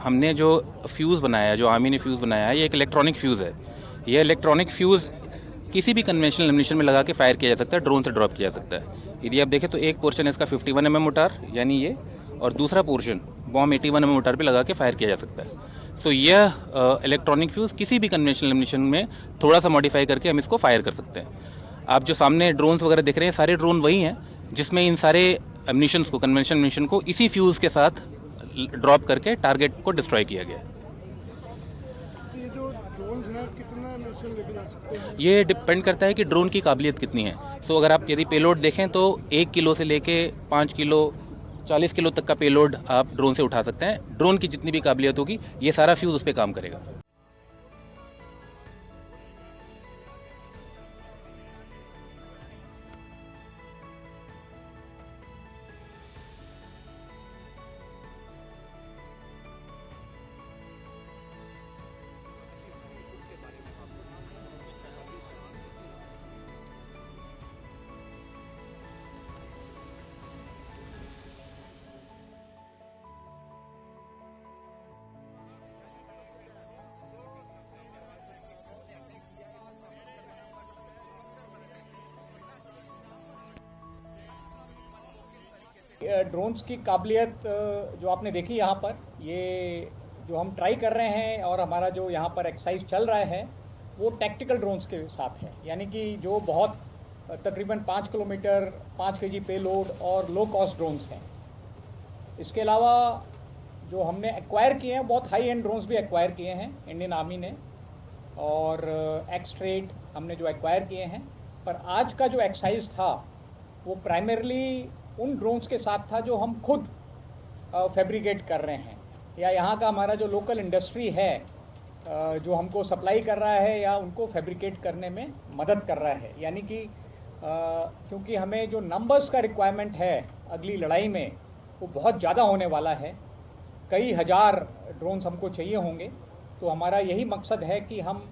हमने जो फ्यूज़ बनाया है, जो आर्मी ने फ्यूज़ बनाया है, ये एक इलेक्ट्रॉनिक फ्यूज़ है। ये इलेक्ट्रॉनिक फ्यूज़ किसी भी कन्वेंशनल एम्यूनेशन में लगा के फायर किया जा सकता है, ड्रोन से ड्रॉप किया जा सकता है। यदि आप देखें तो एक पोर्शन है इसका 51 मोटार यानी ये, और दूसरा पोर्शन बॉम्ब 81 मोटार पे लगा के फायर किया जा सकता है। सो यह इलेक्ट्रॉनिक फ्यूज़ किसी भी कन्वेंशनल एम्यूनेशन में थोड़ा सा मॉडिफाई करके हम इसको फायर कर सकते हैं। आप जो सामने ड्रोन्स वगैरह देख रहे हैं, सारे ड्रोन वही हैं जिसमें इन सारे एम्यूनेशंस को, कन्वेंशनल एम्यूनेशन को इसी फ्यूज़ के साथ ड्रॉप करके टारगेट को डिस्ट्रॉय किया गया। ये जो ड्रोन्स हैं कितना मिशन लेके जा सकते हैं? ये डिपेंड करता है कि ड्रोन की काबिलियत कितनी है। सो अगर आप यदि पेलोड देखें तो 1 किलो से लेके 5 किलो 40 किलो तक का पेलोड आप ड्रोन से उठा सकते हैं। ड्रोन की जितनी भी काबिलियत होगी, ये सारा फ्यूज़ उस पर काम करेगा। ड्रोन्स की काबिलियत जो आपने देखी यहाँ पर, ये जो हम ट्राई कर रहे हैं और हमारा जो यहाँ पर एक्सरसाइज चल रहा है वो टैक्टिकल ड्रोन्स के साथ है, यानी कि जो बहुत तकरीबन 5 किलोमीटर 5 केजी पेलोड और लो कॉस्ट ड्रोन्स हैं। इसके अलावा जो हमने एक्वायर किए हैं, बहुत हाई एंड ड्रोन्स भी एक्वायर किए हैं इंडियन आर्मी ने, और एक्स-ट्रेड हमने जो एक्वायर किए हैं। पर आज का जो एक्सरसाइज था वो प्राइमरली उन ड्रोन्स के साथ था जो हम खुद फैब्रिकेट कर रहे हैं, या यहाँ का हमारा जो लोकल इंडस्ट्री है जो हमको सप्लाई कर रहा है या उनको फैब्रिकेट करने में मदद कर रहा है। यानी कि क्योंकि हमें जो नंबर्स का रिक्वायरमेंट है अगली लड़ाई में वो बहुत ज़्यादा होने वाला है, कई हज़ार ड्रोन्स हमको चाहिए होंगे। तो हमारा यही मकसद है कि हम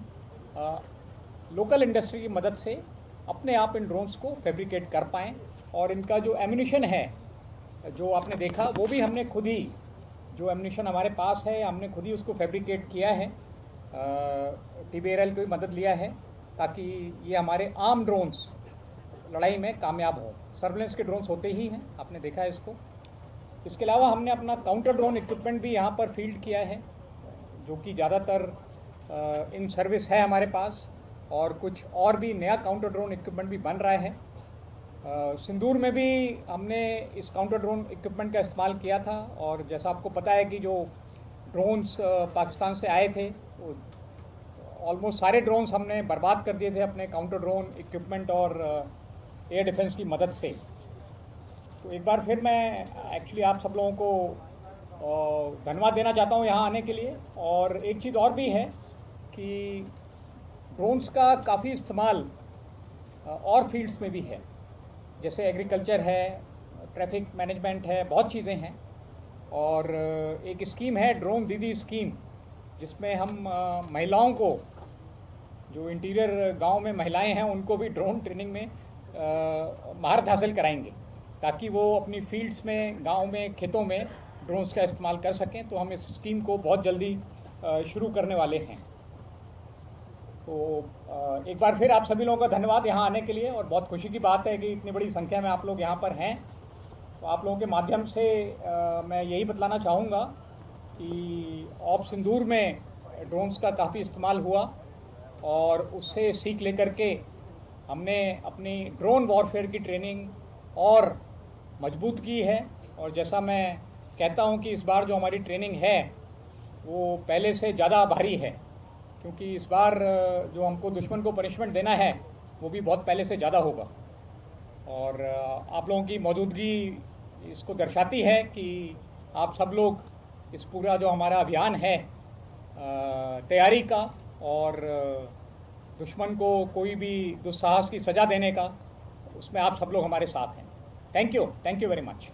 लोकल इंडस्ट्री की मदद से अपने आप इन ड्रोन्स को फैब्रिकेट कर पाएँ, और इनका जो एम्यूनेशन है जो आपने देखा वो भी हमने खुद ही, जो एम्यूनेशन हमारे पास है हमने खुद ही उसको फैब्रिकेट किया है, TBRL की मदद लिया है ताकि ये हमारे आर्म ड्रोन्स लड़ाई में कामयाब हो। सर्वेलेंस के ड्रोन्स होते ही हैं, आपने देखा है इसको। इसके अलावा हमने अपना काउंटर ड्रोन इक्विपमेंट भी यहाँ पर फील्ड किया है, जो कि ज़्यादातर इन सर्विस है हमारे पास, और कुछ और भी नया काउंटर ड्रोन इक्विपमेंट भी बन रहा है। सिंदूर में भी हमने इस काउंटर ड्रोन इक्विपमेंट का इस्तेमाल किया था, और जैसा आपको पता है कि जो ड्रोन्स पाकिस्तान से आए थे वो ऑलमोस्ट सारे ड्रोन्स हमने बर्बाद कर दिए थे अपने काउंटर ड्रोन इक्विपमेंट और एयर डिफेंस की मदद से। तो एक बार फिर मैं एक्चुअली आप सब लोगों को धन्यवाद देना चाहता हूँ यहाँ आने के लिए। और एक चीज़ और भी है कि ड्रोन्स का काफ़ी इस्तेमाल और फील्ड्स में भी है, जैसे एग्रीकल्चर है, ट्रैफिक मैनेजमेंट है, बहुत चीज़ें हैं। और एक स्कीम है ड्रोन दीदी स्कीम, जिसमें हम महिलाओं को, जो इंटीरियर गांव में महिलाएं हैं उनको भी ड्रोन ट्रेनिंग में महारत हासिल कराएंगे, ताकि वो अपनी फील्ड्स में, गांव में, खेतों में ड्रोन्स का इस्तेमाल कर सकें। तो हम इस स्कीम को बहुत जल्दी शुरू करने वाले हैं। तो एक बार फिर आप सभी लोगों का धन्यवाद यहाँ आने के लिए, और बहुत खुशी की बात है कि इतनी बड़ी संख्या में आप लोग यहाँ पर हैं। तो आप लोगों के माध्यम से मैं यही बतलाना चाहूँगा कि ऑप सिंदूर में ड्रोन्स का काफ़ी इस्तेमाल हुआ, और उससे सीख लेकर के हमने अपनी ड्रोन वॉरफेयर की ट्रेनिंग और मजबूत की है। और जैसा मैं कहता हूँ कि इस बार जो हमारी ट्रेनिंग है वो पहले से ज़्यादा भारी है, क्योंकि इस बार जो हमको दुश्मन को पनिशमेंट देना है वो भी बहुत पहले से ज़्यादा होगा। और आप लोगों की मौजूदगी इसको दर्शाती है कि आप सब लोग इस पूरा जो हमारा अभियान है तैयारी का, और दुश्मन को कोई भी दुस्साहस की सज़ा देने का, उसमें आप सब लोग हमारे साथ हैं। Thank you very much.